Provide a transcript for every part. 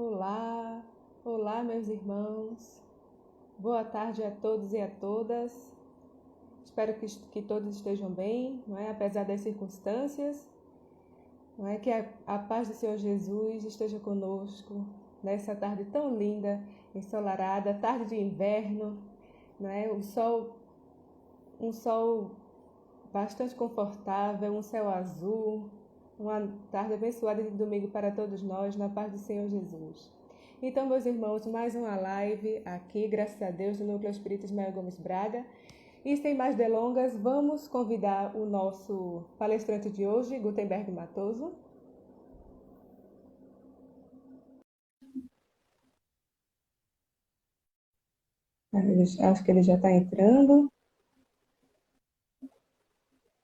Olá, olá meus irmãos, boa tarde a todos e a todas. Espero que todos estejam bem, não é? Apesar das circunstâncias, não é? Que a paz do Senhor Jesus esteja conosco nessa tarde tão linda, ensolarada, tarde de inverno, não é? Um sol bastante confortável, um céu azul. Uma tarde abençoada de domingo para todos nós, na paz do Senhor Jesus. Então, meus irmãos, mais uma live aqui, graças a Deus, do Núcleo Espírita Ismael Gomes Braga. E sem mais delongas, vamos convidar o nosso palestrante de hoje, Gutenberg Matoso. Acho que ele já está entrando.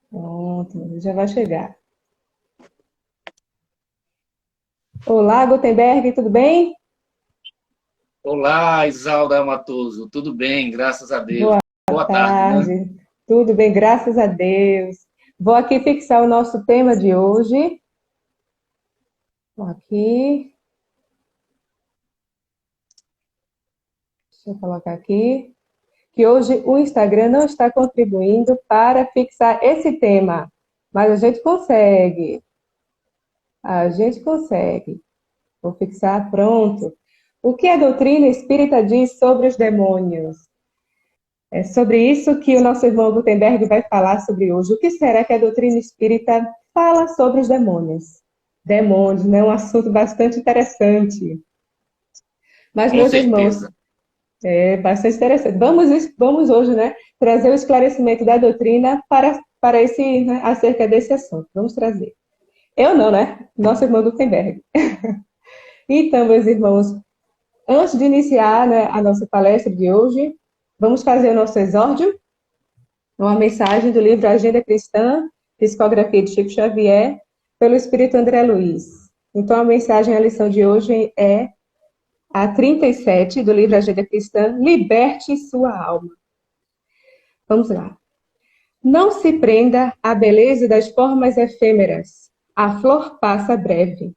Pronto, ele já vai chegar. Olá, Gutenberg, tudo bem? Olá, Isalda Matoso, tudo bem, graças a Deus. Boa tarde, né? Tarde. Tudo bem, graças a Deus. Vou aqui fixar o nosso tema de hoje. Aqui. Deixa eu colocar aqui. Que hoje o Instagram não está contribuindo para fixar esse tema. Mas a gente consegue. A gente consegue. Vou fixar, pronto. O que a doutrina espírita diz sobre os demônios? É sobre isso que o nosso irmão Gutenberg vai falar sobre hoje. O que será que a doutrina espírita fala sobre os demônios? Demônios, né? Um assunto bastante interessante. Mas, Com meus irmãos, certeza. é bastante interessante. Vamos hoje, né, trazer o esclarecimento da doutrina para esse, né, acerca desse assunto. Vamos trazer. Eu não, né? Nosso irmão Gutenberg. Então, meus irmãos, antes de iniciar, né, a nossa palestra de hoje, vamos fazer o nosso exórdio, uma mensagem do livro Agenda Cristã, Psicografia de Chico Xavier, pelo Espírito André Luiz. Então, a mensagem, a lição de hoje é a 37 do livro Agenda Cristã, Liberte Sua Alma. Vamos lá. Não se prenda à beleza das formas efêmeras, a flor passa breve.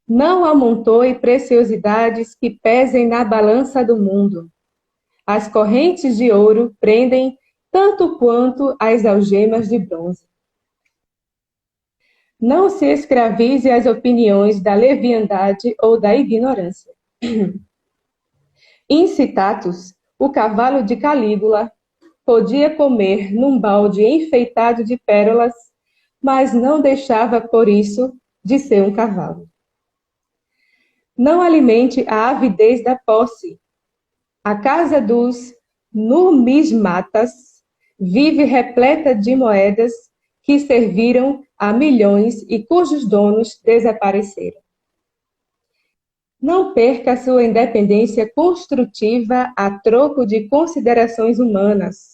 Não amontoe preciosidades que pesem na balança do mundo. As correntes de ouro prendem tanto quanto as algemas de bronze. Não se escravize às opiniões da leviandade ou da ignorância. Incitatus, o cavalo de Calígula, podia comer num balde enfeitado de pérolas, mas não deixava por isso de ser um cavalo. Não alimente a avidez da posse. A casa dos numismatas vive repleta de moedas que serviram a milhões e cujos donos desapareceram. Não perca sua independência construtiva a troco de considerações humanas.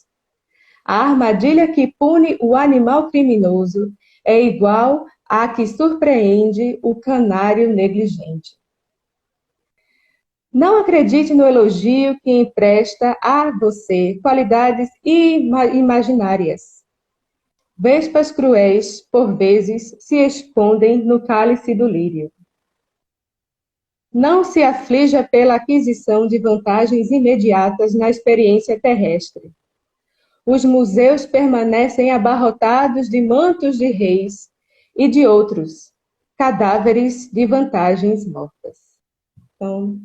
A armadilha que pune o animal criminoso é igual à que surpreende o canário negligente. Não acredite no elogio que empresta a você qualidades imaginárias. Vespas cruéis, por vezes, se escondem no cálice do lírio. Não se aflija pela aquisição de vantagens imediatas na experiência terrestre. Os museus permanecem abarrotados de mantos de reis e de outros, cadáveres de vantagens mortas. Então,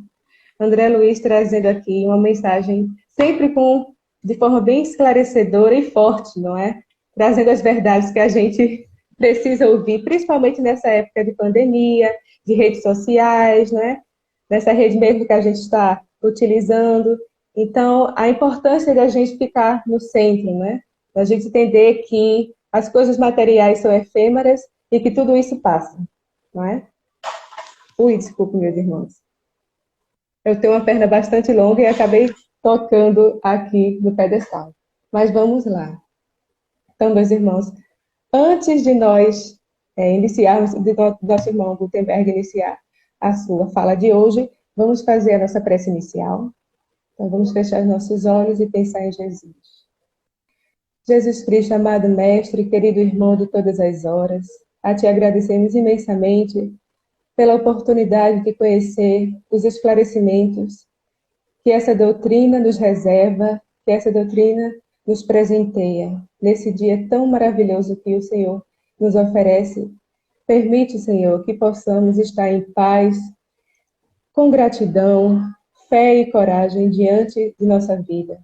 André Luiz trazendo aqui uma mensagem sempre de forma bem esclarecedora e forte, não é? Trazendo as verdades que a gente precisa ouvir, principalmente nessa época de pandemia, de redes sociais, né? Nessa rede mesmo que a gente está utilizando. Então, a importância da gente ficar no centro, né? Da gente entender que as coisas materiais são efêmeras e que tudo isso passa, não é? Ui, desculpe, meus irmãos. Eu tenho uma perna bastante longa e acabei tocando aqui no pedestal. Mas vamos lá. Então, meus irmãos, antes de nós iniciarmos, de nosso irmão Gutenberg iniciar a sua fala de hoje, vamos fazer a nossa prece inicial. Então, vamos fechar os nossos olhos e pensar em Jesus. Jesus Cristo, amado Mestre, querido irmão de todas as horas, a Ti agradecemos imensamente pela oportunidade de conhecer os esclarecimentos que essa doutrina nos reserva, que essa doutrina nos presenteia. Nesse dia tão maravilhoso que o Senhor nos oferece, permite, Senhor, que possamos estar em paz, com gratidão, fé e coragem diante de nossa vida.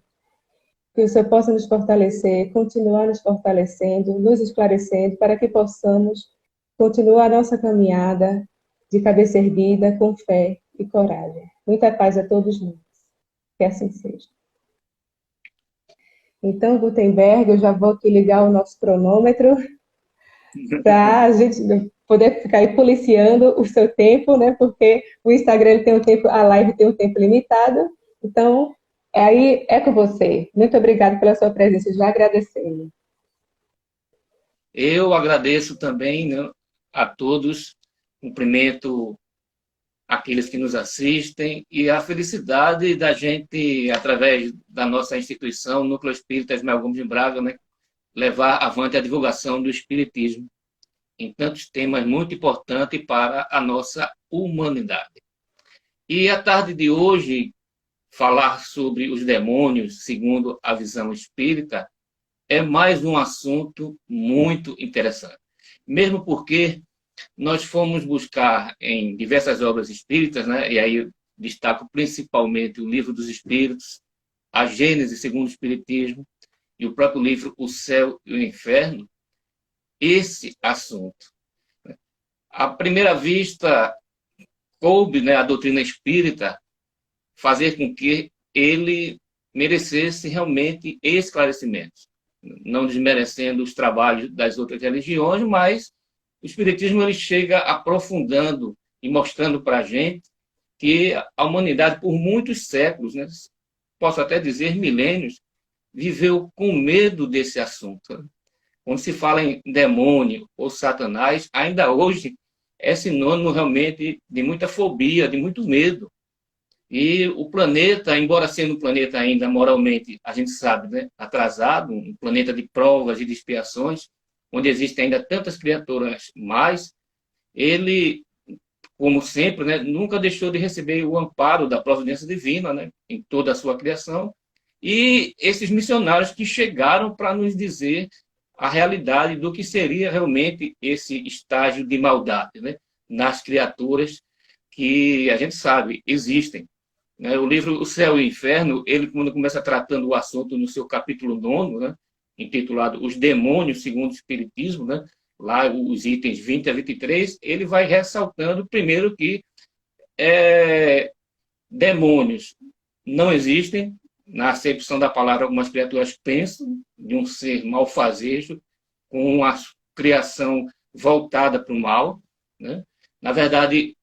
Que o Senhor possa nos fortalecer, continuar nos fortalecendo, nos esclarecendo, para que possamos continuar a nossa caminhada de cabeça erguida, com fé e coragem. Muita paz a todos nós. Que assim seja. Então, Gutenberg, eu já vou aqui ligar o nosso cronômetro para a gente poder ficar aí policiando o seu tempo, né? Porque o Instagram ele tem um tempo, a live tem um tempo limitado. Então, aí é com você. Muito obrigada pela sua presença, já agradecendo. Eu agradeço também, né, a todos, cumprimento aqueles que nos assistem e a felicidade da gente, através da nossa instituição, Núcleo Espírita Ismael Gomes de Braga, né, levar avante a divulgação do Espiritismo em tantos temas muito importantes para a nossa humanidade. E a tarde de hoje, falar sobre os demônios, segundo a visão espírita, é mais um assunto muito interessante. Mesmo porque nós fomos buscar em diversas obras espíritas, né? E aí eu destaco principalmente o Livro dos Espíritos, a Gênese segundo o Espiritismo e o próprio livro O Céu e o Inferno, esse assunto. À primeira vista, coube, né, a doutrina espírita fazer com que ele merecesse realmente esclarecimentos, não desmerecendo os trabalhos das outras religiões, mas o Espiritismo ele chega aprofundando e mostrando para a gente que a humanidade, por muitos séculos, né, posso até dizer milênios, viveu com medo desse assunto. Quando se fala em demônio ou Satanás, ainda hoje é sinônimo realmente de muita fobia, de muito medo. E o planeta, embora sendo um planeta ainda moralmente, a gente sabe, né, atrasado, um planeta de provas e de expiações, onde existem ainda tantas criaturas mais, ele, como sempre, né, nunca deixou de receber o amparo da providência divina, né, em toda a sua criação, e esses missionários que chegaram para nos dizer a realidade do que seria realmente esse estágio de maldade, né, nas criaturas que a gente sabe existem. O livro O Céu e o Inferno, ele, quando começa tratando o assunto no seu capítulo 9, né, intitulado Os Demônios segundo o Espiritismo, né, lá os itens 20 a 23, ele vai ressaltando, primeiro, que demônios não existem, na acepção da palavra, algumas criaturas pensam de um ser malfazejo, com uma criação voltada para o mal, né? Na verdade,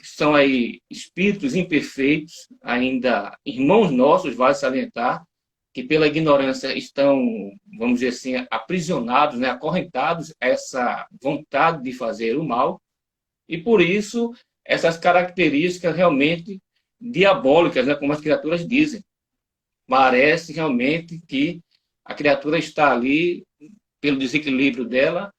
são aí espíritos imperfeitos, ainda irmãos nossos, vale salientar, que pela ignorância estão, vamos dizer assim, aprisionados, né, acorrentados a essa vontade de fazer o mal, e por isso essas características realmente diabólicas, né, como as criaturas dizem. Parece realmente que a criatura está ali, pelo desequilíbrio dela,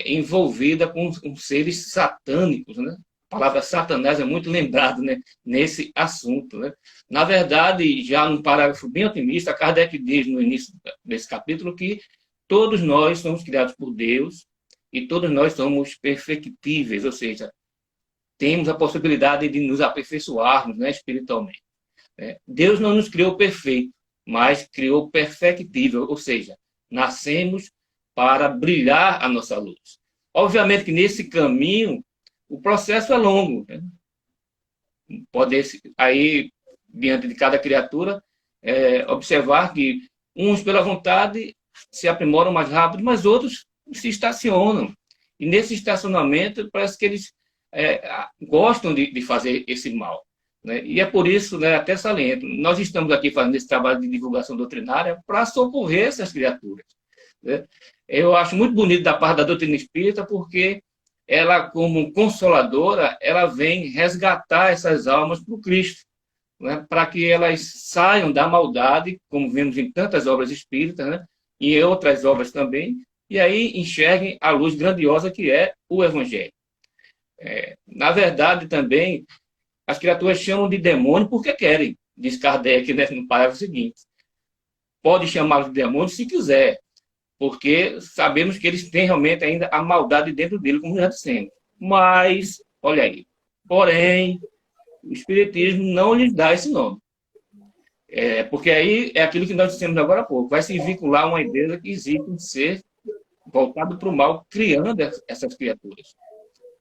envolvida com seres satânicos, né? A palavra Satanás é muito lembrada, né, nesse assunto, né? Na verdade, já num parágrafo bem otimista, Kardec diz no início desse capítulo que todos nós somos criados por Deus e todos nós somos perfectíveis, ou seja, temos a possibilidade de nos aperfeiçoarmos, né, espiritualmente. Deus não nos criou perfeito, mas criou perfectível, ou seja, nascemos para brilhar a nossa luz. Obviamente que nesse caminho o processo é longo, né? Pode aí, diante de cada criatura, observar que uns pela vontade se aprimoram mais rápido, mas outros se estacionam. E nesse estacionamento parece que eles gostam de fazer esse mal. Né? E é por isso, né, até saliento, nós estamos aqui fazendo esse trabalho de divulgação doutrinária para socorrer essas criaturas. Né? Eu acho muito bonito da parte da doutrina espírita, porque ela, como consoladora, ela vem resgatar essas almas para o Cristo, né? Para que elas saiam da maldade, como vemos em tantas obras espíritas, né? E em outras obras também, e aí enxerguem a luz grandiosa que é o Evangelho. Na verdade, também, as criaturas chamam de demônio porque querem, diz Kardec, né, no parágrafo seguinte. Pode chamá-los de demônio se quiser, porque sabemos que eles têm realmente ainda a maldade dentro dele, como já dissemos. Mas, olha aí, porém, o Espiritismo não lhes dá esse nome. Porque aí é aquilo que nós dissemos agora há pouco, vai se vincular uma ideia que existe um ser voltado para o mal, criando essas criaturas.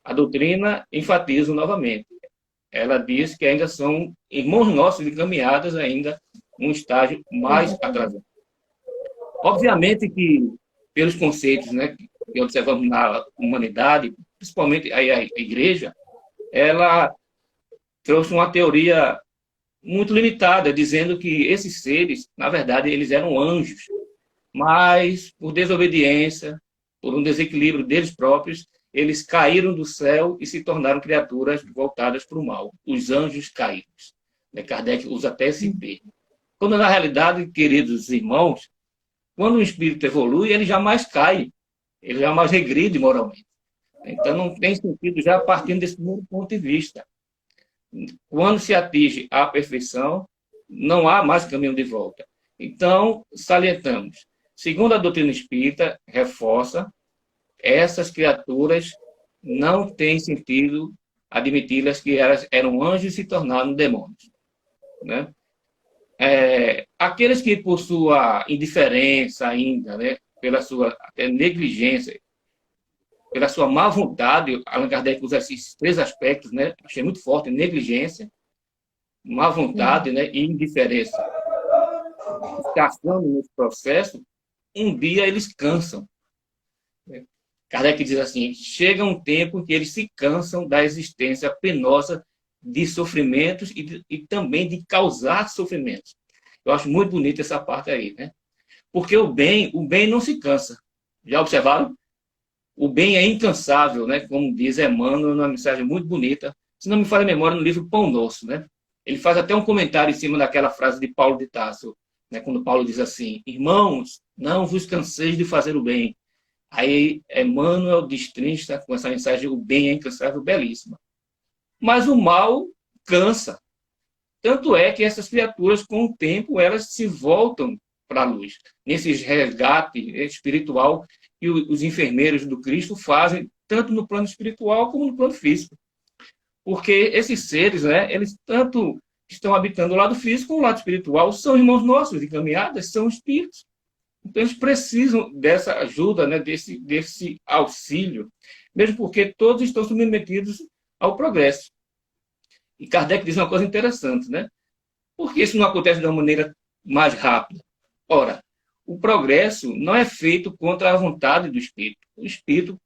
A doutrina enfatiza novamente. Ela diz que ainda são irmãos nossos encaminhados ainda um estágio mais atrasado. Obviamente que, pelos conceitos, né, que observamos na humanidade, principalmente a igreja, ela trouxe uma teoria muito limitada, dizendo que esses seres, na verdade, eles eram anjos, mas por desobediência, por um desequilíbrio deles próprios, eles caíram do céu e se tornaram criaturas voltadas para o mal, os anjos caídos. Kardec usa até esse termo. Quando, na realidade, queridos irmãos, quando o espírito evolui, ele jamais cai, ele jamais regride moralmente. Então, não tem sentido já partindo desse primeiro ponto de vista. Quando se atinge a perfeição, não há mais caminho de volta. Então, salientamos. Segundo a doutrina espírita, reforça, essas criaturas não tem sentido admiti-las que elas eram anjos e se tornaram demônios. Né? Aqueles que, por sua indiferença ainda, né, pela sua até negligência, pela sua má vontade, Allan Kardec usa esses três aspectos, né, achei muito forte: negligência, má vontade, né, e indiferença. Passando nesse processo, um dia eles cansam. Kardec diz assim, chega um tempo em que eles se cansam da existência penosa de sofrimentos e também de causar sofrimentos. Eu acho muito bonita essa parte aí, né? Porque o bem não se cansa. Já observaram? O bem é incansável, né? Como diz Emmanuel, numa mensagem muito bonita. Se não me falha a memória, no livro Pão Nosso, né? Ele faz até um comentário em cima daquela frase de Paulo de Tarso, né? Quando Paulo diz assim, irmãos, não vos canseis de fazer o bem. Aí Emmanuel destrincha com essa mensagem, o bem é incansável, belíssima. Mas o mal cansa. Tanto é que essas criaturas, com o tempo, elas se voltam para a luz. Nesse resgate espiritual que os enfermeiros do Cristo fazem, tanto no plano espiritual como no plano físico. Porque esses seres, né, eles tanto estão habitando o lado físico como o lado espiritual, são irmãos nossos de caminhadas, são espíritos. Então, eles precisam dessa ajuda, né, desse auxílio, mesmo porque todos estão submetidos ao progresso. E Kardec diz uma coisa interessante, né? Por que isso não acontece de uma maneira mais rápida? Ora, o progresso não é feito contra a vontade do espírito. O espírito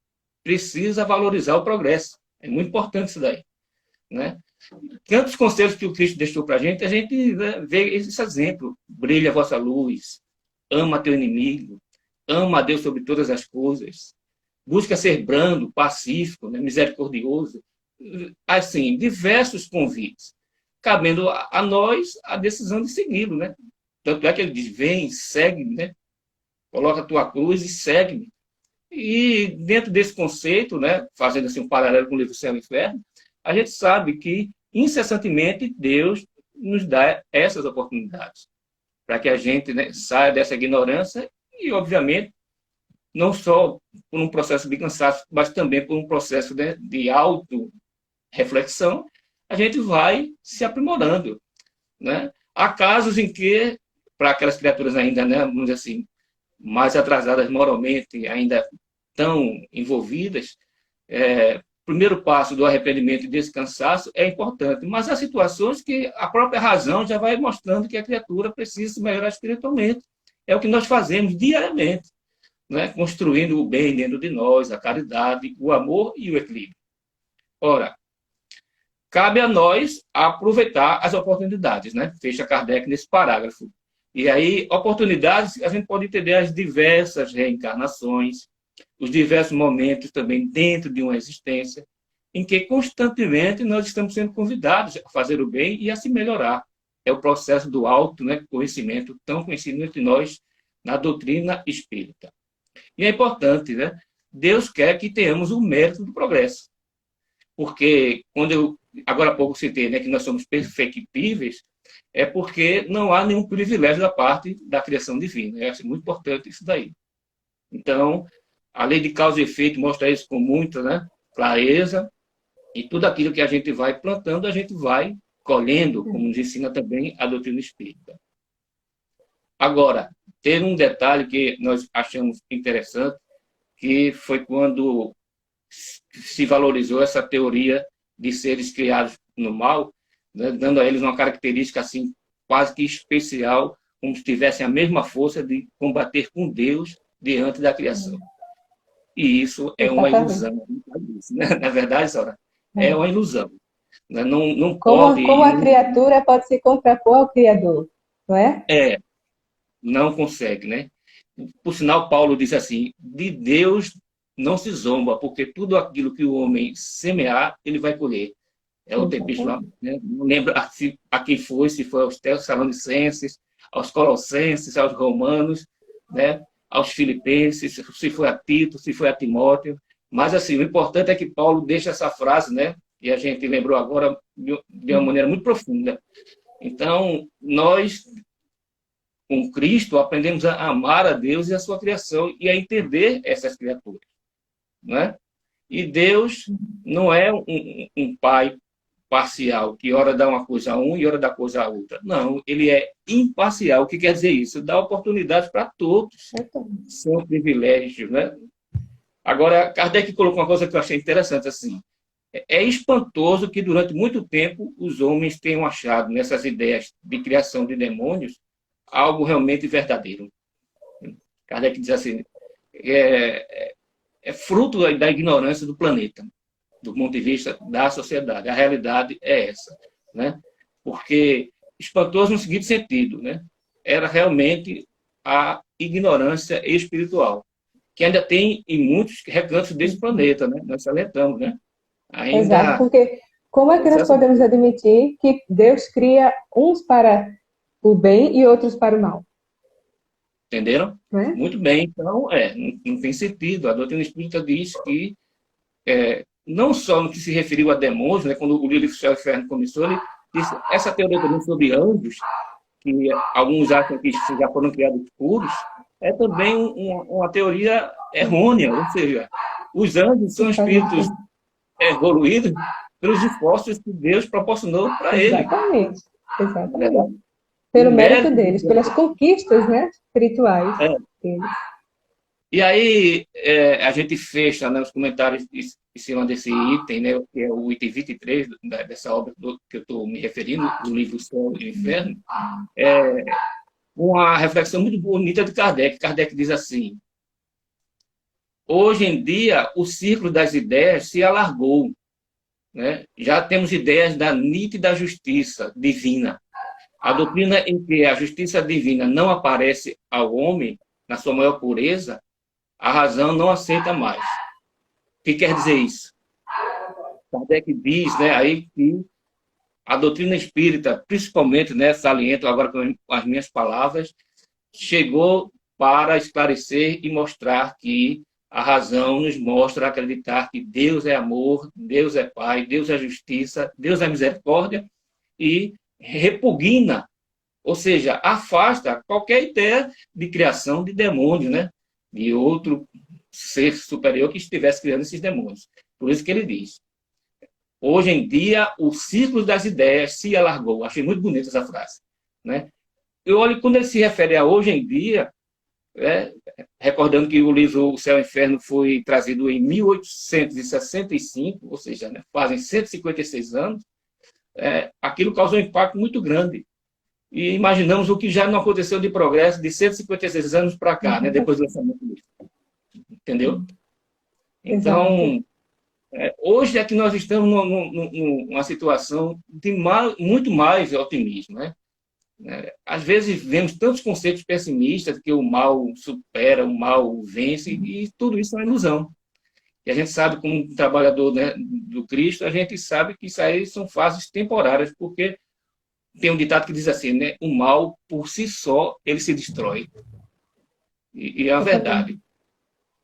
precisa valorizar o progresso. É muito importante isso daí, né? Tantos conselhos que o Cristo deixou para a gente, né, vê esse exemplo. Brilha a vossa luz, ama teu inimigo, ama a Deus sobre todas as coisas, busca ser brando, pacífico, né, misericordioso. Assim, diversos convites, cabendo a nós a decisão de segui-lo, né? Tanto é que ele diz, vem, segue-me, né? Coloca a tua cruz e segue-me. E dentro desse conceito, né, fazendo assim um paralelo com o livro Céu e Inferno, a gente sabe que incessantemente Deus nos dá essas oportunidades para que a gente, né, saia dessa ignorância e, obviamente, não só por um processo de cansaço, mas também por um processo, né, de auto-reflexão, a gente vai se aprimorando, né? Há casos em que, para aquelas criaturas ainda, né, vamos dizer assim, mais atrasadas moralmente, ainda tão envolvidas, o primeiro passo do arrependimento e desse cansaço é importante, mas há situações que a própria razão já vai mostrando que a criatura precisa se melhorar espiritualmente. É o que nós fazemos diariamente, né? Construindo o bem dentro de nós, a caridade, o amor e o equilíbrio. Ora, cabe a nós aproveitar as oportunidades, né? Fecha Kardec nesse parágrafo. E aí, oportunidades, a gente pode entender as diversas reencarnações, os diversos momentos também dentro de uma existência, em que constantemente nós estamos sendo convidados a fazer o bem e a se melhorar. É o processo do auto, né, conhecimento, tão conhecido entre nós na doutrina espírita. E é importante, né? Deus quer que tenhamos o mérito do progresso. Porque quando eu, agora há pouco citei, né, que nós somos perfectíveis, é porque não há nenhum privilégio da parte da criação divina. Eu acho muito importante isso daí. Então, a lei de causa e efeito mostra isso com muita, né, clareza, e tudo aquilo que a gente vai plantando, a gente vai colhendo, como nos ensina também a doutrina espírita. Agora, tem um detalhe que nós achamos interessante, que foi quando se valorizou essa teoria de seres criados no mal, né, dando a eles uma característica assim quase que especial, como se tivessem a mesma força de combater com Deus diante da criação. E isso é uma Exatamente. ilusão. Né? Na verdade, Sora, é É. uma ilusão. Né? Não, não Como, pode. como a criatura pode se contrapor ao Criador, não é? É, não consegue, né? Por sinal, Paulo diz assim: de Deus não se zomba, porque tudo aquilo que o homem semear, ele vai colher. É outra epístola, Exatamente. né? Não lembro a quem foi, se foi aos Tessalonicenses, aos Colossenses, aos Romanos, né? Aos Filipenses, se foi a Tito, se foi a Timóteo. Mas, assim, o importante é que Paulo deixa essa frase, né? E a gente lembrou agora de uma maneira muito profunda. Então, nós, com Cristo, aprendemos a amar a Deus e a sua criação e a entender essas criaturas, né? E Deus não é um pai parcial, que ora dá uma coisa a um e ora dá coisa a outra. Não, ele é imparcial. O que quer dizer isso? Dá oportunidade para todos. São privilégios, né? Agora, Kardec colocou uma coisa que eu achei interessante, assim. É espantoso que durante muito tempo os homens tenham achado nessas ideias de criação de demônios algo realmente verdadeiro. Kardec diz assim, é fruto da ignorância do planeta, do ponto de vista da sociedade. A realidade é essa, né? Porque espantoso no seguinte sentido, né? Era realmente a ignorância espiritual, que ainda tem em muitos recantos desse planeta, né? Nós salientamos, né? Exato, Ainda porque como é que nós excesso, podemos admitir que Deus cria uns para o bem e outros para o mal, entenderam? não é? Muito bem, então, não tem sentido. A doutrina espírita diz que, não só no que se referiu a demônios, né, quando o livro Céu e Inferno começou, ele disse essa teoria também sobre anjos, que alguns acham que já foram criados puros, é também uma teoria errônea, ou seja, os anjos são espíritos Exatamente. evoluídos pelos esforços que Deus proporcionou para ele, Exatamente. na Exatamente. verdade. O Pelo mérito mérito deles, dos pelas anjos. conquistas, né, espirituais deles. E aí, a gente fecha, né, os comentários em cima desse item, né, que é o item 23 dessa obra que eu estou me referindo, do livro Céu e Inferno, uma reflexão muito bonita de Kardec. Kardec diz assim: hoje em dia, o ciclo das ideias se alargou, né? Já temos ideias da nítida justiça divina. A doutrina em que a justiça divina não aparece ao homem na sua maior pureza, a razão não aceita mais. O que quer dizer isso? Kardec diz, né, aí que a doutrina espírita, principalmente, né, saliento agora com as minhas palavras, chegou para esclarecer e mostrar que a razão nos mostra acreditar que Deus é amor, Deus é Pai, Deus é justiça, Deus é misericórdia e repugna, ou seja, afasta qualquer ideia de criação de demônio, né? De outro ser superior que estivesse criando esses demônios. Por isso que ele diz: hoje em dia, o ciclo das ideias se alargou. Achei muito bonita essa frase, né? Eu olho, quando ele se refere a hoje em dia, é, recordando que o livro O Céu e o Inferno foi trazido em 1865, ou seja, né, fazem 156 anos, aquilo causou um impacto muito grande. E imaginamos o que já não aconteceu de progresso de 156 anos para cá, né, depois do lançamento do livro. Entendeu? Exato. Então, hoje é que nós estamos numa situação de muito mais otimismo, né? Às vezes vemos tantos conceitos pessimistas que o mal supera, o mal vence, e tudo isso é uma ilusão. E a gente sabe, como um trabalhador, né, do Cristo, a gente sabe que isso aí são fases temporárias, porque tem um ditado que diz assim, né? O mal, por si só, ele se destrói. E é a verdade. Exatamente.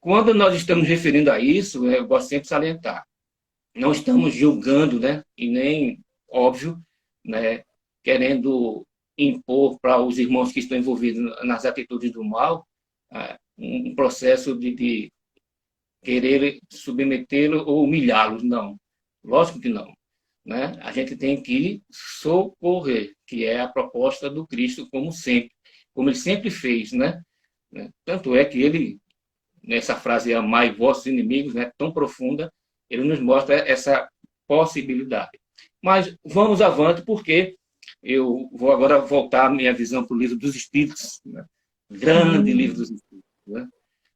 Quando nós estamos referindo a isso, eu gosto sempre de salientar, não estamos julgando, né? E nem, óbvio, né? Querendo impor para os irmãos que estão envolvidos nas atitudes do mal um processo de querer submetê-lo ou humilhá-los. Não, lógico que não. Né? A gente tem que socorrer, que é a proposta do Cristo, como ele sempre fez. Né? Tanto é que ele, nessa frase, amai vossos inimigos, né, tão profunda, ele nos mostra essa possibilidade. Mas vamos avante, porque eu vou agora voltar a minha visão para o livro dos Espíritos, né? Grande livro dos Espíritos. Né?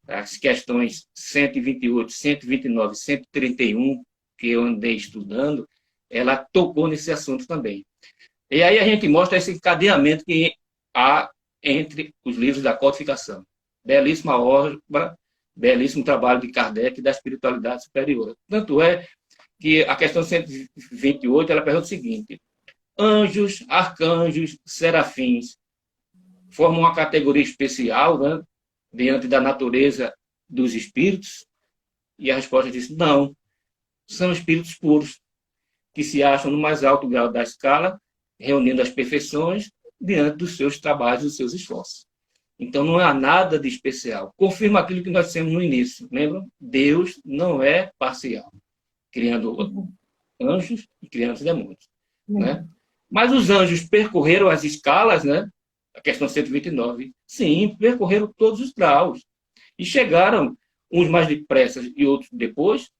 As questões 128, 129, 131, que eu andei estudando, ela tocou nesse assunto também. E aí a gente mostra esse encadeamento que há entre os livros da codificação. Belíssima obra, belíssimo trabalho de Kardec e da espiritualidade superior. Tanto é que a questão 128, ela pergunta o seguinte: anjos, arcanjos, serafins formam uma categoria especial, né, diante da natureza dos espíritos? E a resposta diz: não, são espíritos puros, que se acham no mais alto grau da escala, reunindo as perfeições diante dos seus trabalhos e dos seus esforços. Então, não há nada de especial. Confirma aquilo que nós dissemos no início. Lembram? Deus não é parcial, criando anjos e criando demônios. Né? Mas os anjos percorreram as escalas, né? A questão 129, sim, percorreram todos os graus. E chegaram, uns mais depressa e outros depois,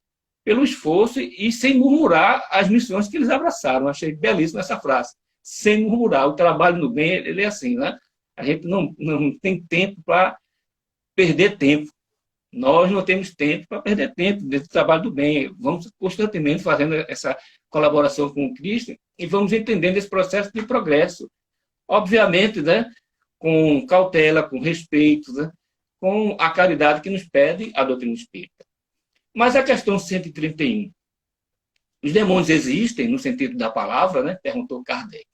pelo esforço e sem murmurar as missões que eles abraçaram. Achei belíssima essa frase. Sem murmurar. O trabalho no bem, ele é assim, né? A gente não tem tempo para perder tempo. Nós não temos tempo para perder tempo dentro do trabalho do bem. Vamos constantemente fazendo essa colaboração com o Cristo e vamos entendendo esse processo de progresso. Obviamente, né? Com cautela, com respeito, né? Com a caridade que nos pede a doutrina espírita. Mas a questão 131. Os demônios existem no sentido da palavra, né? Perguntou Kardec.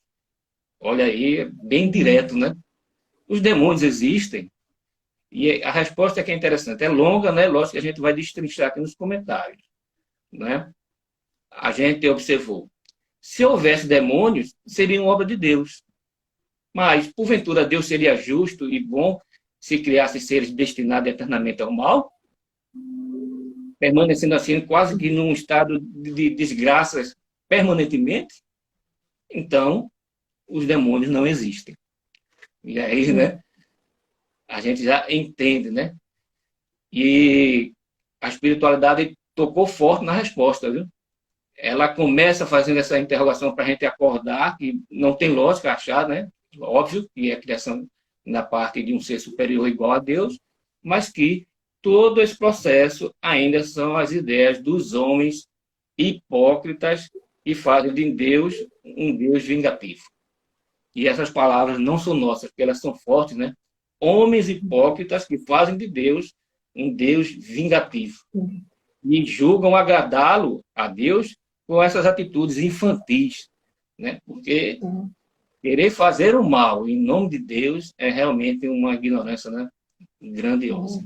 Olha aí, bem direto, né? Os demônios existem. E a resposta que é interessante. É longa, né? Lógico que a gente vai destrinchar aqui nos comentários. Né? A gente observou. Se houvesse demônios, seriam obra de Deus. Mas, porventura, Deus seria justo e bom se criasse seres destinados eternamente ao mal? Permanecendo assim, quase que num estado de desgraças permanentemente? Então, os demônios não existem. E aí, né? A gente já entende, né? E a espiritualidade tocou forte na resposta, viu? Ela começa fazendo essa interrogação para a gente acordar, que não tem lógica achar, né? Óbvio que é a criação na parte de um ser superior igual a Deus, mas que todo esse processo ainda são as ideias dos homens hipócritas que fazem de Deus um Deus vingativo. E essas palavras não são nossas, porque elas são fortes, né? Homens hipócritas que fazem de Deus um Deus vingativo. E julgam agradá-lo a Deus com essas atitudes infantis. Né? Porque querer fazer o mal em nome de Deus é realmente uma ignorância, né? Grandiosa.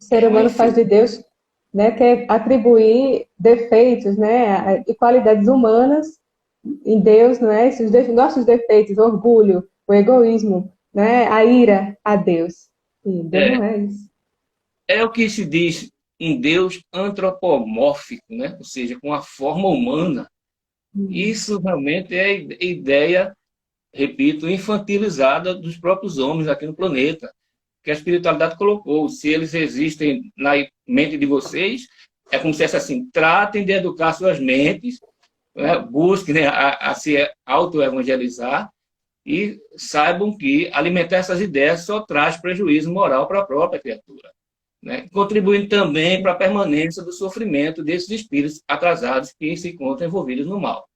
O ser humano faz de Deus, né, quer atribuir defeitos, né, e qualidades humanas em Deus, né, esses nossos defeitos, o orgulho, o egoísmo, né, a ira a Deus. E Deus não é isso. É o que se diz em Deus antropomórfico, né? Ou seja, com a forma humana. Isso realmente é a ideia, repito, infantilizada dos próprios homens aqui no planeta, que a espiritualidade colocou. Se eles existem na mente de vocês, é como se fosse assim: tratem de educar suas mentes, né? Busquem, né, a se autoevangelizar e saibam que alimentar essas ideias só traz prejuízo moral para a própria criatura. Né? Contribuindo também para a permanência do sofrimento desses espíritos atrasados que se encontram envolvidos no mal.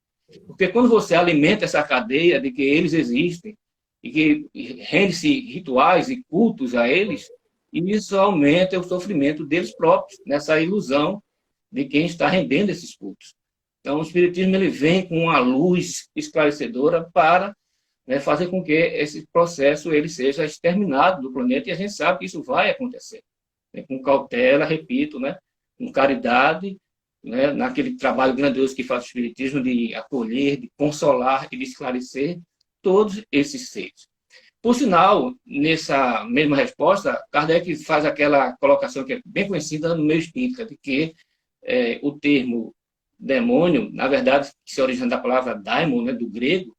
Porque quando você alimenta essa cadeia de que eles existem e que rende-se rituais e cultos a eles, isso aumenta o sofrimento deles próprios, nessa ilusão de quem está rendendo esses cultos. Então, o Espiritismo ele vem com uma luz esclarecedora para, né, fazer com que esse processo ele seja exterminado do planeta, e a gente sabe que isso vai acontecer. Com cautela, repito, né? Com caridade né, naquele trabalho grandioso que faz o Espiritismo de acolher, de consolar e de esclarecer todos esses seres. Por sinal, nessa mesma resposta, Kardec faz aquela colocação que é bem conhecida no meio espírita, de que o termo demônio, na verdade, que se origina da palavra daimon, né, do grego,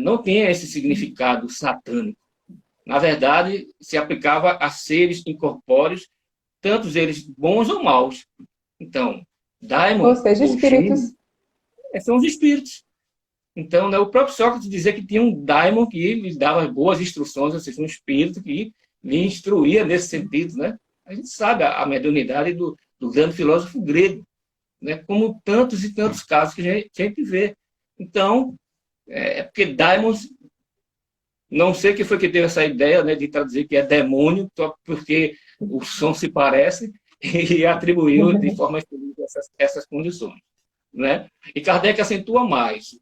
não tem esse significado satânico. Na verdade, se aplicava a seres incorpóreos, tantos eles bons ou maus. Então, daimon, Ou seja, espíritos. são os espíritos. Então, né, o próprio Sócrates dizia que tinha um daimon que lhe dava boas instruções, ou seja, um espírito que lhe instruía nesse sentido. Né? A gente sabe a mediunidade do grande filósofo grego, né? Como tantos e tantos casos que a gente vê. Então, porque daimons, não sei quem foi que teve essa ideia, né, de traduzir que é demônio, só porque o som se parece, e atribuiu de forma específica essas condições. Né? E Kardec acentua mais.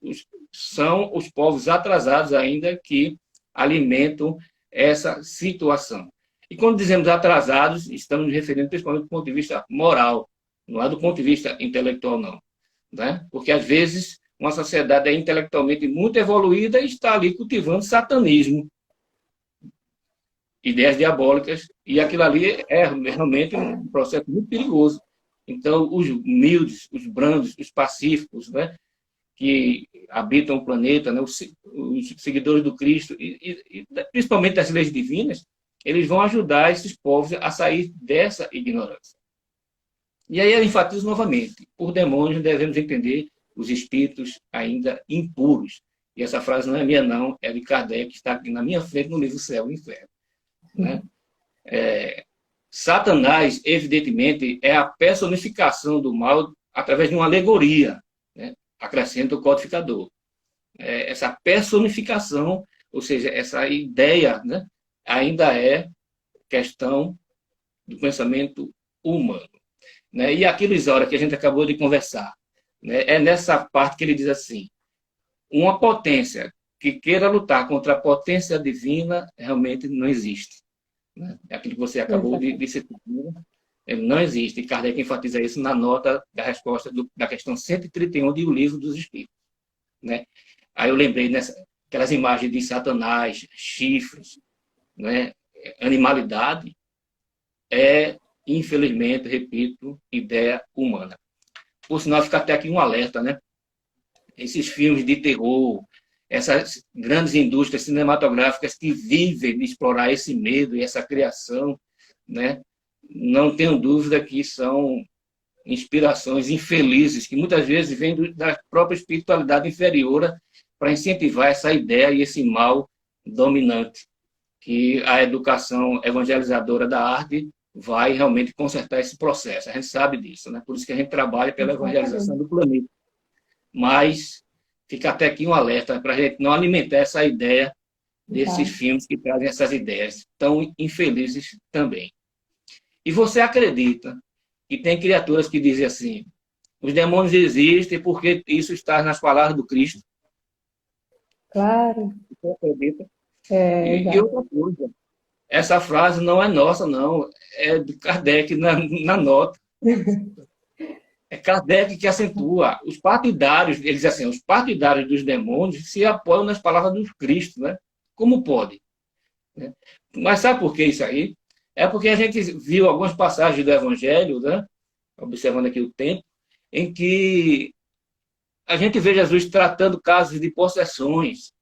São os povos atrasados ainda que alimentam essa situação. E quando dizemos atrasados, estamos nos referindo principalmente do ponto de vista moral, não é do ponto de vista intelectual, não. Né? Porque, às vezes, uma sociedade é intelectualmente muito evoluída e está ali cultivando satanismo, ideias diabólicas, e aquilo ali é realmente um processo muito perigoso. Então, os humildes, os brandos, os pacíficos, né, que habitam o planeta, né, os seguidores do Cristo, e principalmente das leis divinas, eles vão ajudar esses povos a sair dessa ignorância. E aí eu enfatizo novamente, por demônios devemos entender os espíritos ainda impuros. E essa frase não é minha, não, é de Kardec, que está aqui na minha frente no livro Céu e Inferno. Né? Satanás, evidentemente, é a personificação do mal através de uma alegoria, né? Acrescenta o codificador. Essa personificação, ou seja, essa ideia, né, ainda é questão do pensamento humano. Né? E aqui, Luizora, que a gente acabou de conversar, né, é nessa parte que ele diz assim: uma potência que queira lutar contra a potência divina realmente não existe. Né? É aquilo que você acabou de citar. Não existe. E Kardec enfatiza isso na nota da resposta da questão 131 de O Livro dos Espíritos. Né? Aí eu lembrei aquelas imagens de Satanás, chifres, né? Animalidade, infelizmente, repito, ideia humana. Por sinal, fica até aqui um alerta, né? Esses filmes de terror, essas grandes indústrias cinematográficas que vivem de explorar esse medo e essa criação, né? Não tenho dúvida que são inspirações infelizes, que muitas vezes vêm da própria espiritualidade inferior para incentivar essa ideia e esse mal dominante, que a educação evangelizadora da arte vai realmente consertar esse processo. A gente sabe disso, né? Por isso que a gente trabalha pela evangelização do planeta. Mas fica até aqui um alerta para a gente não alimentar essa ideia desses filmes que trazem essas ideias tão infelizes também. E você acredita que tem criaturas que dizem assim: os demônios existem porque isso está nas palavras do Cristo? Claro. Você acredita? E outra coisa, essa frase não é nossa, não. É de Kardec na nota. É Kardec que acentua. Os partidários, eles assim, os partidários dos demônios se apoiam nas palavras do Cristo, né? Como pode? Né? Mas sabe por que isso aí? É porque a gente viu algumas passagens do Evangelho, né? Observando aqui o tempo, em que a gente vê Jesus tratando casos de possessões,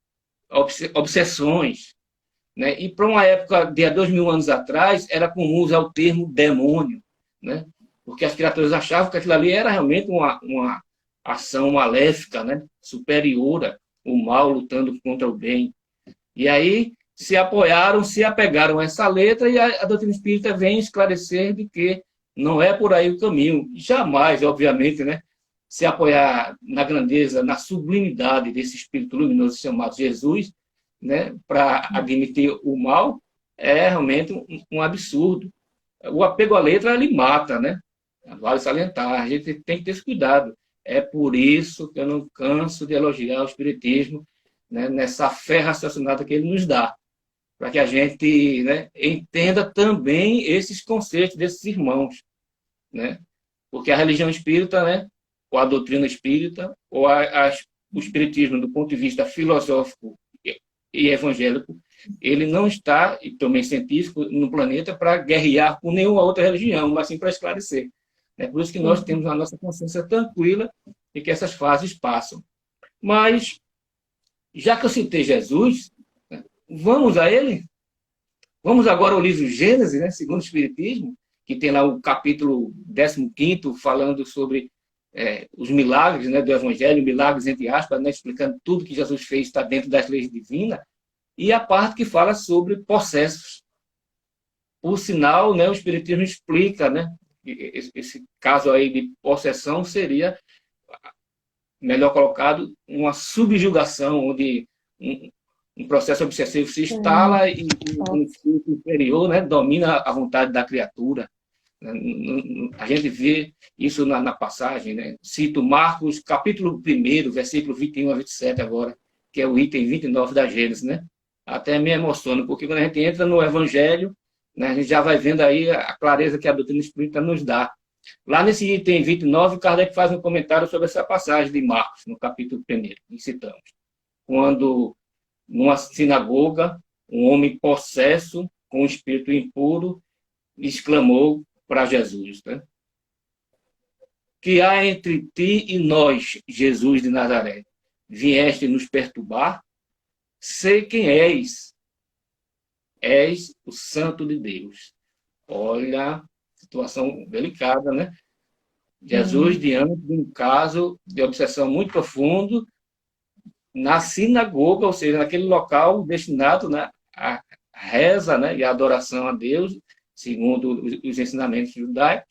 obsessões. Né? E para uma época de há 2000 anos atrás, era comum usar o termo demônio, né? Porque as criaturas achavam que aquilo ali era realmente uma ação maléfica, né? Superior, o mal lutando contra o bem. E aí se apoiaram, se apegaram a essa letra, e a doutrina espírita vem esclarecer de que não é por aí o caminho. Jamais, obviamente, né? Se apoiar na grandeza, na sublimidade desse espírito luminoso chamado Jesus, né, para admitir o mal, é realmente um absurdo. O apego à letra, ele mata, né? Vale salientar, a gente tem que ter esse cuidado. É por isso que eu não canso de elogiar o Espiritismo, né, nessa fé raciocinada que ele nos dá, para que a gente, né, entenda também esses conceitos desses irmãos. Né? Porque a religião espírita, né, ou a doutrina espírita, ou o espiritismo do ponto de vista filosófico e evangélico, ele não está, e também científico, no planeta para guerrear com nenhuma outra religião, mas sim para esclarecer. É por isso que nós temos a nossa consciência tranquila e que essas fases passam. Mas, já que eu citei Jesus, né, vamos a ele? Vamos agora ao livro Gênesis, né, segundo o Espiritismo, que tem lá o capítulo 15º, falando sobre os milagres, né, do Evangelho, milagres entre aspas, né, explicando tudo que Jesus fez está dentro das leis divinas, e a parte que fala sobre possessos. Por sinal, né, o Espiritismo explica, né, esse caso aí de possessão seria, melhor colocado, uma subjugação, onde um processo obsessivo se instala e um espírito inferior, né, domina a vontade da criatura. A gente vê isso na passagem, né? Cito Marcos, capítulo 1, versículo 21 a 27 agora, que é o item 29 da Gênesis, né? Até me emociona, porque quando a gente entra no Evangelho, né, a gente já vai vendo aí a clareza que a doutrina espírita nos dá. Lá nesse item 29, Kardec faz um comentário sobre essa passagem de Marcos, no capítulo 1, que citamos. Quando, numa sinagoga, um homem possesso, com um espírito impuro, exclamou para Jesus, né? Que há entre ti e nós, Jesus de Nazaré? Vieste nos perturbar? Sei quem és. És o Santo de Deus. Olha, situação delicada, né? Jesus, diante de um caso de obsessão muito profundo, na sinagoga, ou seja, naquele local destinado, né, à reza, né, e à adoração a Deus, segundo os ensinamentos judaicos,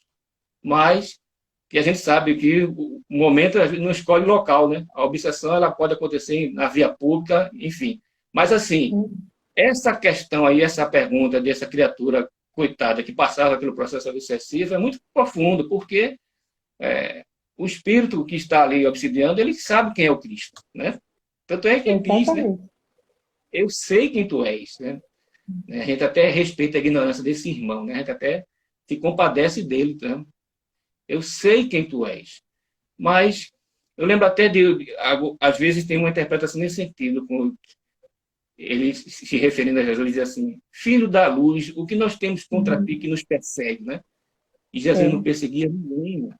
mas que a gente sabe que o momento a gente não escolhe o local, né? A obsessão ela pode acontecer na via pública, enfim. Mas, assim, essa questão aí, essa pergunta dessa criatura coitada que passava pelo processo obsessivo é muito profundo, porque o espírito que está ali obsidiando, ele sabe quem é o Cristo, né? Tanto é que ele diz, né? Eu sei quem tu és, né? A gente até respeita a ignorância desse irmão, né? A gente até se compadece dele. Né? Eu sei quem tu és. Mas eu lembro até às vezes tem uma interpretação nesse sentido, com ele se referindo a Jesus, diz assim, filho da luz, o que nós temos contra ti que nos persegue, né? E Jesus não perseguia ninguém. Né?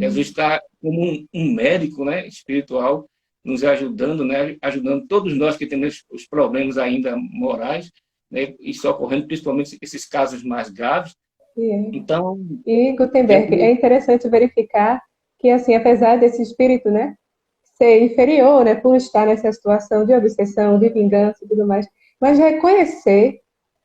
Jesus está como um médico, né, espiritual, nos ajudando, né, ajudando todos nós que temos os problemas ainda morais, né, e socorrendo principalmente esses casos mais graves. Então, e Gutenberg, é interessante verificar que, assim, apesar desse espírito, né, ser inferior, né, por estar nessa situação de obsessão, de vingança e tudo mais, mas reconhecer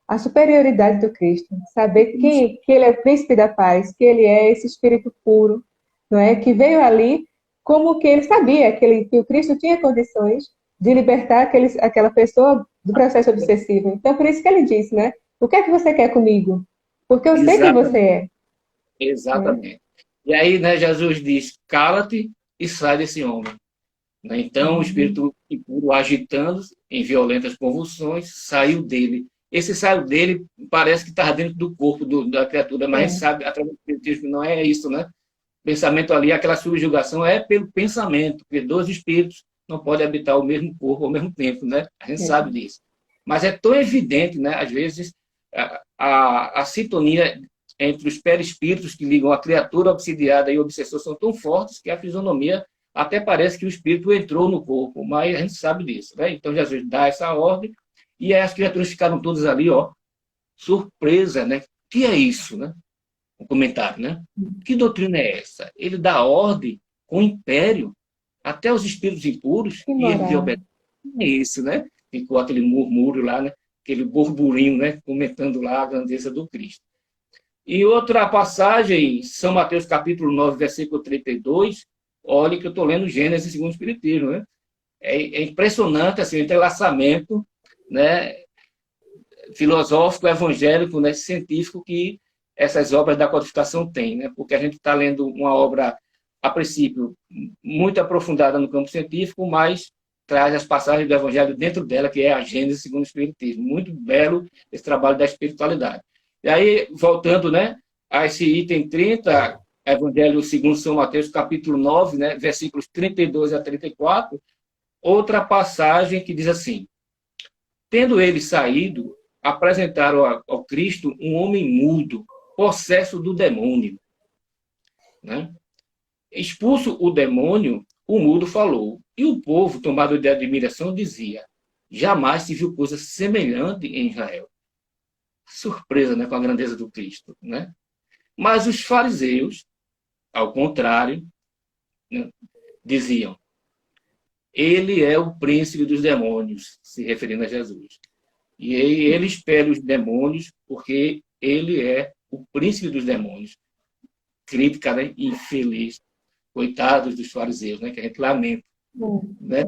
a superioridade do Cristo, saber que ele é príncipe da paz, que ele é esse espírito puro, não é, que veio ali como que ele sabia que o Cristo tinha condições de libertar aquela pessoa do processo obsessivo. Então, por isso que ele disse, né? O que é que você quer comigo? Porque eu sei quem você é. Exatamente. E aí, né, Jesus diz, cala-te e sai desse homem. Então, o espírito impuro, agitando em violentas convulsões, saiu dele. Esse saiu dele parece que estava dentro do corpo da criatura, mas a gente sabe, através do espiritismo, não é isso, né? O pensamento ali, aquela subjugação é pelo pensamento, porque dois espíritos não podem habitar o mesmo corpo ao mesmo tempo, né? A gente sabe disso. Mas é tão evidente, né? Às vezes, a sintonia entre os perispíritos que ligam a criatura obsidiada e o obsessor são tão fortes que a fisionomia até parece que o espírito entrou no corpo, mas a gente sabe disso, né? Então, Jesus dá essa ordem e aí as criaturas ficaram todas ali, ó, surpresa, né? O que é isso, né? O comentário, né? Que doutrina é essa? Ele dá ordem com o império até os espíritos impuros e ele obedece. É isso, né? Ficou aquele murmúrio lá, né? Aquele burburinho, né? Comentando lá a grandeza do Cristo. E outra passagem, São Mateus capítulo 9, versículo 32, olha que eu estou lendo Gênesis segundo o Espiritismo, né? É impressionante assim, o entrelaçamento, né? Filosófico, evangélico, né? Científico que essas obras da codificação têm, né? Porque a gente está lendo uma obra, a princípio, muito aprofundada no campo científico, mas traz as passagens do Evangelho dentro dela, que é a Gênesis segundo o Espiritismo. Muito belo esse trabalho da espiritualidade. E aí, voltando, né, a esse item 30, Evangelho segundo São Mateus, capítulo 9, né, versículos 32 a 34, outra passagem que diz assim: tendo eles saído, apresentaram ao Cristo um homem mudo, possesso do demônio. Né? Expulso o demônio, o mudo falou. E o povo, tomado de admiração, dizia: jamais se viu coisa semelhante em Israel. Surpresa, né, com a grandeza do Cristo. Né? Mas os fariseus, ao contrário, né, diziam: ele é o príncipe dos demônios, se referindo a Jesus. E ele expele os demônios porque ele é o príncipe dos demônios. Crítica, né, infeliz. Coitados dos fariseus, né, que a gente lamenta. Né?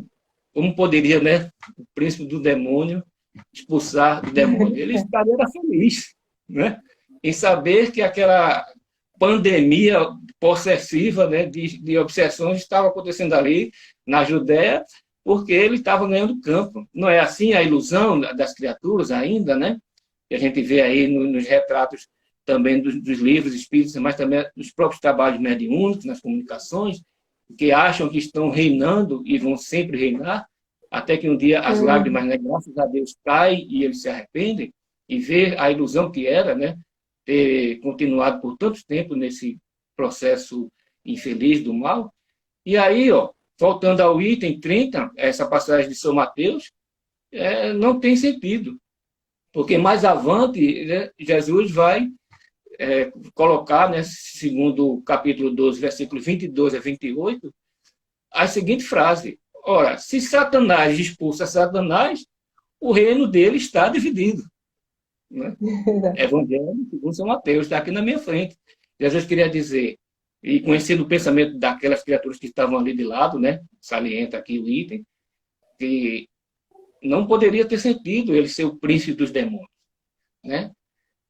Como poderia, né, o príncipe do demônio expulsar o demônio? Ele estaria feliz, né, em saber que aquela pandemia possessiva, né, de obsessões estava acontecendo ali na Judéia, porque ele estava ganhando campo. Não é assim a ilusão das criaturas ainda, né? Que a gente vê aí nos retratos também dos livros espíritas, mas também dos próprios trabalhos mediúnicos, nas comunicações, que acham que estão reinando e vão sempre reinar, até que um dia as lágrimas, né, graças a Deus, caem e eles se arrependem, e ver a ilusão que era, né, ter continuado por tanto tempo nesse processo infeliz do mal. E aí, ó, voltando ao item 30, essa passagem de São Mateus, não tem sentido, porque mais avante, né, Jesus vai colocar, né, segundo o capítulo 12, versículos 22 a 28, a seguinte frase: ora, se Satanás expulsa Satanás, o reino dele está dividido. Né? Evangelho segundo São Mateus, está aqui na minha frente. Jesus queria dizer, e conhecendo o pensamento daquelas criaturas que estavam ali de lado, né, salienta aqui o item, que não poderia ter sentido ele ser o príncipe dos demônios. Né?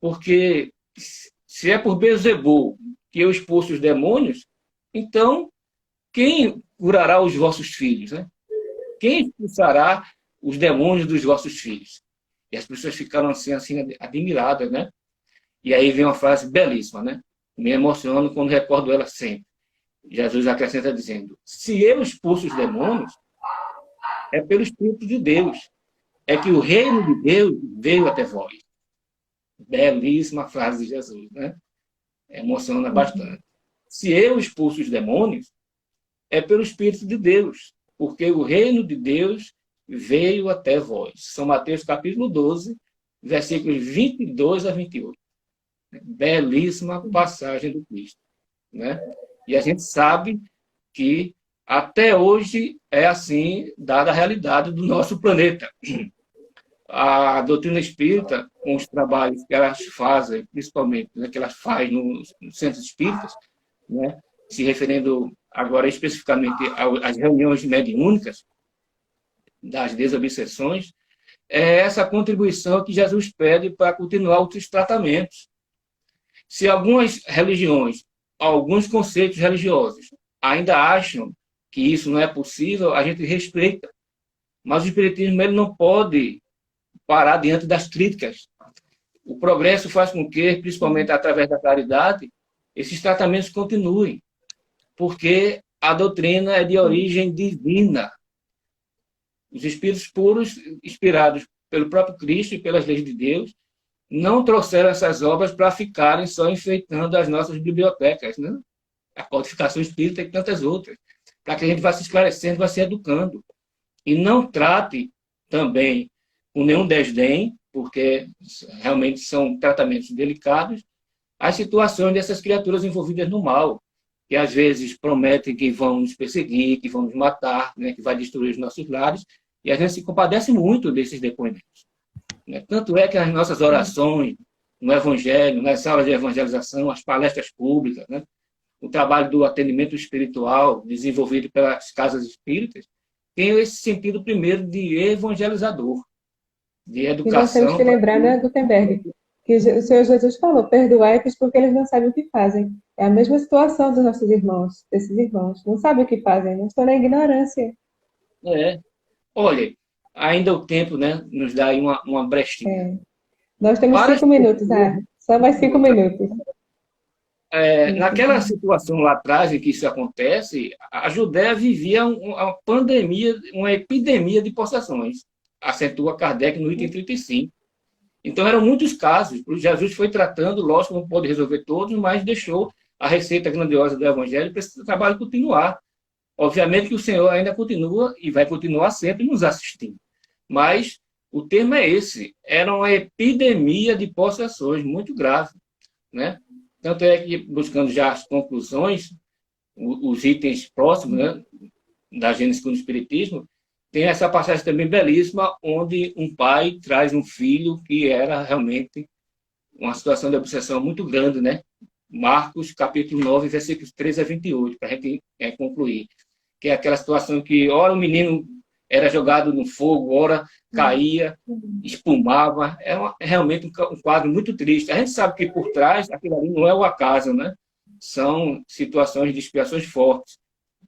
Porque se é por Beelzebul que eu expulso os demônios, então quem curará os vossos filhos? Né? Quem expulsará os demônios dos vossos filhos? E as pessoas ficaram assim admiradas, né? E aí vem uma frase belíssima, né? Me emociono quando recordo ela sempre. Jesus acrescenta dizendo: se eu expulso os demônios, é pelo Espírito de Deus. É que o reino de Deus veio até vós. Belíssima frase de Jesus, né? Emociona bastante. Se eu expulso os demônios, é pelo Espírito de Deus, porque o reino de Deus veio até vós. São Mateus capítulo 12, versículos 22 a 28. Belíssima passagem do Cristo. Né? E a gente sabe que até hoje é assim, dada a realidade do nosso planeta. A doutrina espírita, com os trabalhos que elas fazem, principalmente, né, que elas fazem nos centros espíritas, né, se referindo agora especificamente às reuniões mediúnicas, das desobsessões, é essa contribuição que Jesus pede para continuar outros tratamentos. Se algumas religiões, alguns conceitos religiosos ainda acham que isso não é possível, a gente respeita. Mas o espiritismo ele não pode parar diante das críticas. O progresso faz com que, principalmente através da caridade, esses tratamentos continuem, porque a doutrina é de origem divina. Os espíritos puros, inspirados pelo próprio Cristo e pelas leis de Deus, não trouxeram essas obras para ficarem só enfeitando as nossas bibliotecas, né? A codificação espírita e tantas outras, para que a gente vá se esclarecendo, vá se educando. E não trate também com nenhum desdém, porque realmente são tratamentos delicados, as situações dessas criaturas envolvidas no mal, que às vezes prometem que vão nos perseguir, que vão nos matar, né, que vai destruir os nossos lares, e a gente se compadece muito desses depoimentos. Né? Tanto é que as nossas orações, no Evangelho, nas aulas de evangelização, as palestras públicas, né, o trabalho do atendimento espiritual desenvolvido pelas casas espíritas, tem esse sentido primeiro de evangelizador, de educação. E nós temos que lembrar, né, Gutenberg, que o Senhor Jesus falou: perdoai-vos porque eles não sabem o que fazem. É a mesma situação dos nossos irmãos, desses irmãos. Não sabem o que fazem, não estão na ignorância. Olha, ainda o tempo, né, nos dá aí uma brechinha. Nós temos 5 minutos, só mais 5 minutos. naquela situação lá atrás em que isso acontece, a Judéia vivia uma pandemia, uma epidemia de possessões. Acentua Kardec no item 35. Então, eram muitos casos. Jesus foi tratando, lógico, não pôde resolver todos, mas deixou a receita grandiosa do Evangelho para esse trabalho continuar. Obviamente que o Senhor ainda continua e vai continuar sempre nos assistindo. Mas o termo é esse. Era uma epidemia de possessões muito grave, né? Tanto é que, buscando já as conclusões, os itens próximos, né, da Gênesis com o Espiritismo, tem essa passagem também belíssima, onde um pai traz um filho que era realmente uma situação de obsessão muito grande, né? Marcos, capítulo 9, versículos 13 a 28, para a gente concluir. Que é aquela situação que, ora, o menino era jogado no fogo, ora caía, espumava. Realmente um quadro muito triste. A gente sabe que por trás, aquilo ali não é o acaso, né? São situações de expiações fortes.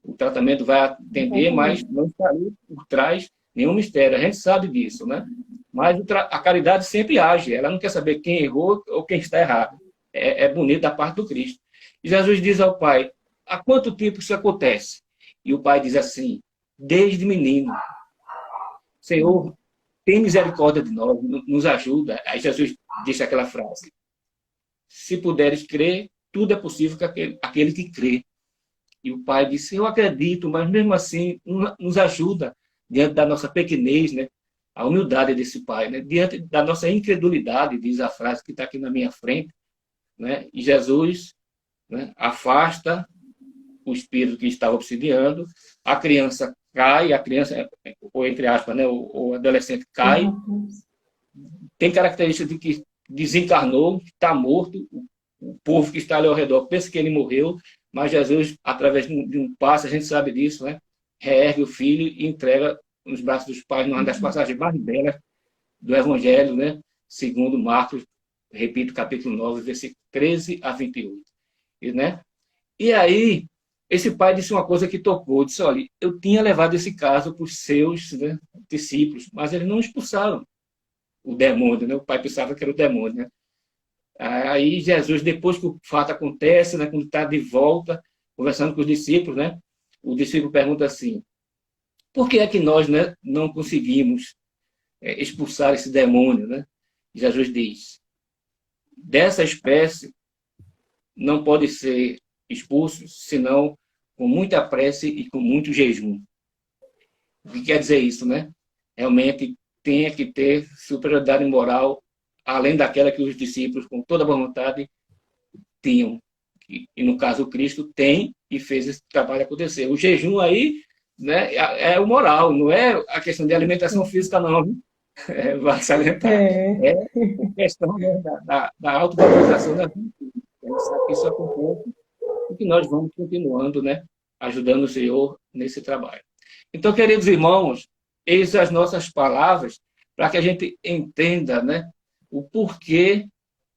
O tratamento vai atender, mas não está ali por trás nenhum mistério. A gente sabe disso, né? Mas a caridade sempre age. Ela não quer saber quem errou ou quem está errado. É bonito da parte do Cristo. E Jesus diz ao Pai, há quanto tempo isso acontece? E o Pai diz assim, desde menino. Senhor, tem misericórdia de nós, nos ajuda. Aí Jesus disse aquela frase, se puderes crer, tudo é possível para aquele que crê. E o pai disse, eu acredito, mas mesmo assim nos ajuda diante da nossa pequenez, né? A humildade desse pai, né? Diante da nossa incredulidade, diz a frase que está aqui na minha frente, né? E Jesus, né, afasta o espírito que estava obsidiando, a criança cai, a criança, ou entre aspas, né, o adolescente cai, tem característica de que desencarnou, está morto, o povo que está ali ao redor pensa que ele morreu, mas Jesus, através de um passo, a gente sabe disso, né? Reergue o filho e entrega nos braços dos pais, numa das passagens mais belas do Evangelho, né? Segundo Marcos, repito, capítulo 9, versículo 13 a 28. Né? E aí, esse pai disse uma coisa que tocou, disse, olha, eu tinha levado esse caso para os seus, né, discípulos, mas eles não expulsaram o demônio, né? O pai pensava que era o demônio, né? Aí Jesus, depois que o fato acontece, né, quando está de volta, conversando com os discípulos, né, o discípulo pergunta assim, por que é que nós, né, não conseguimos expulsar esse demônio? Né? Jesus diz, dessa espécie não pode ser expulso, senão com muita prece e com muito jejum. O que quer dizer isso? Né? Realmente tem que ter superioridade moral além daquela que os discípulos, com toda a boa vontade, tinham. E, no caso, o Cristo tem e fez esse trabalho acontecer. O jejum aí, né, é o moral, não é a questão de alimentação física, não. Vai salientar. É a questão, né, da autovalorização da vida. A gente sabe que isso acontece e que nós vamos continuando, né, ajudando o Senhor nesse trabalho. Então, queridos irmãos, eis as nossas palavras para que a gente entenda, né, o porquê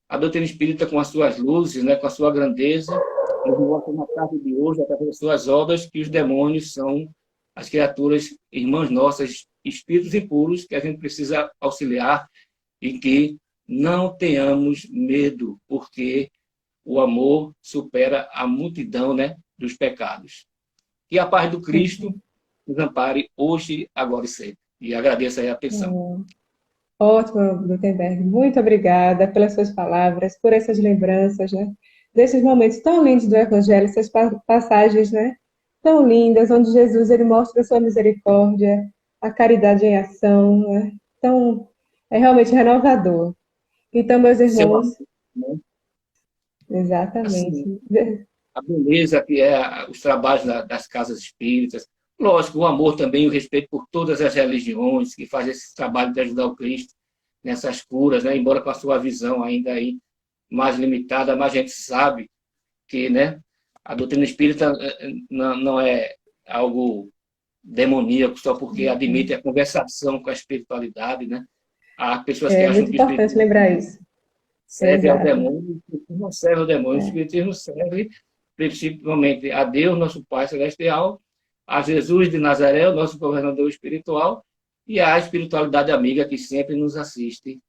a doutrina espírita, com as suas luzes, né, com a sua grandeza, nos mostra na tarde de hoje, através das suas obras, que os demônios são as criaturas, irmãs nossas, espíritos impuros, que a gente precisa auxiliar e que não tenhamos medo, porque o amor supera a multidão, né, dos pecados. E a paz do Cristo nos ampare hoje, agora e sempre. E agradeço aí a atenção. Ótimo, Gutenberg. Muito obrigada pelas suas palavras, por essas lembranças, né? Desses momentos tão lindos do Evangelho, essas passagens, né? Tão lindas, onde Jesus ele mostra a sua misericórdia, a caridade em ação, né? Então, é realmente renovador. Então, meus irmãos... Exatamente. Assim, a beleza que é os trabalhos das casas espíritas, lógico, o amor também, o respeito por todas as religiões que fazem esse trabalho de ajudar o Cristo nessas curas, né? Embora com a sua visão ainda aí mais limitada, mas a gente sabe que, né, a doutrina espírita não é algo demoníaco só porque admite a conversação com a espiritualidade, né? Há pessoas que acham muito importante lembrar isso. Serve ao demônio, não serve ao demônio, o espiritismo serve principalmente a Deus, nosso Pai Celestial, a Jesus de Nazaré, o nosso governador espiritual, e a espiritualidade amiga que sempre nos assiste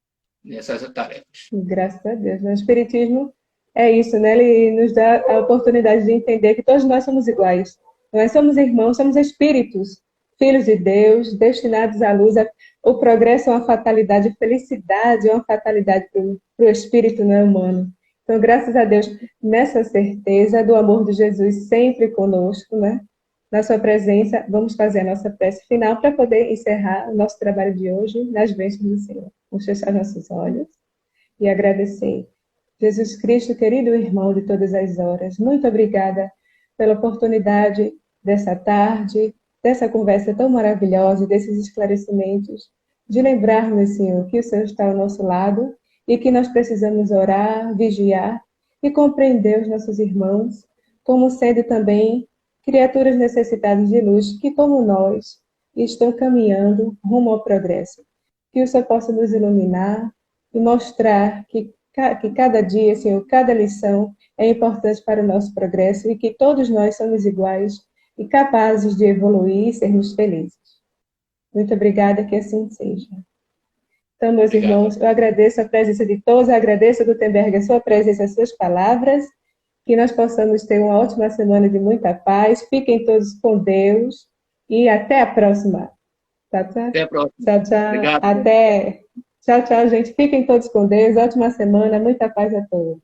nessas tarefas. Graças a Deus. O espiritismo É isso, né? Ele nos dá a oportunidade de entender que todos nós somos iguais. Nós somos irmãos, somos espíritos, filhos de Deus, destinados à luz. O progresso é uma fatalidade, a felicidade é uma fatalidade para o espírito não é humano. Então, graças a Deus, nessa certeza do amor de Jesus sempre conosco, né? Na sua presença, vamos fazer a nossa prece final para poder encerrar o nosso trabalho de hoje nas bênçãos do Senhor. Vamos fechar nossos olhos e agradecer. Jesus Cristo, querido irmão de todas as horas, muito obrigada pela oportunidade dessa tarde, dessa conversa tão maravilhosa, desses esclarecimentos, de lembrar-nos, Senhor, que o Senhor está ao nosso lado e que nós precisamos orar, vigiar e compreender os nossos irmãos como sendo também criaturas necessitadas de luz que, como nós, estão caminhando rumo ao progresso. Que o Senhor possa nos iluminar e mostrar que cada dia, Senhor, cada lição é importante para o nosso progresso e que todos nós somos iguais e capazes de evoluir e sermos felizes. Muito obrigada, que assim seja. Então, meus Obrigado. irmãos, eu agradeço a presença de todos, agradeço, Gutenberg, a sua presença, as suas palavras, que nós possamos ter uma ótima semana de muita paz, fiquem todos com Deus e até a próxima. Tchau, tchau. Até a próxima. Tchau, tchau. Obrigado. Até. Tchau, tchau, gente. Fiquem todos com Deus. Ótima semana. Muita paz a todos.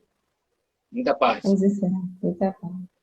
Muita paz. Vamos encerrar. Muita paz.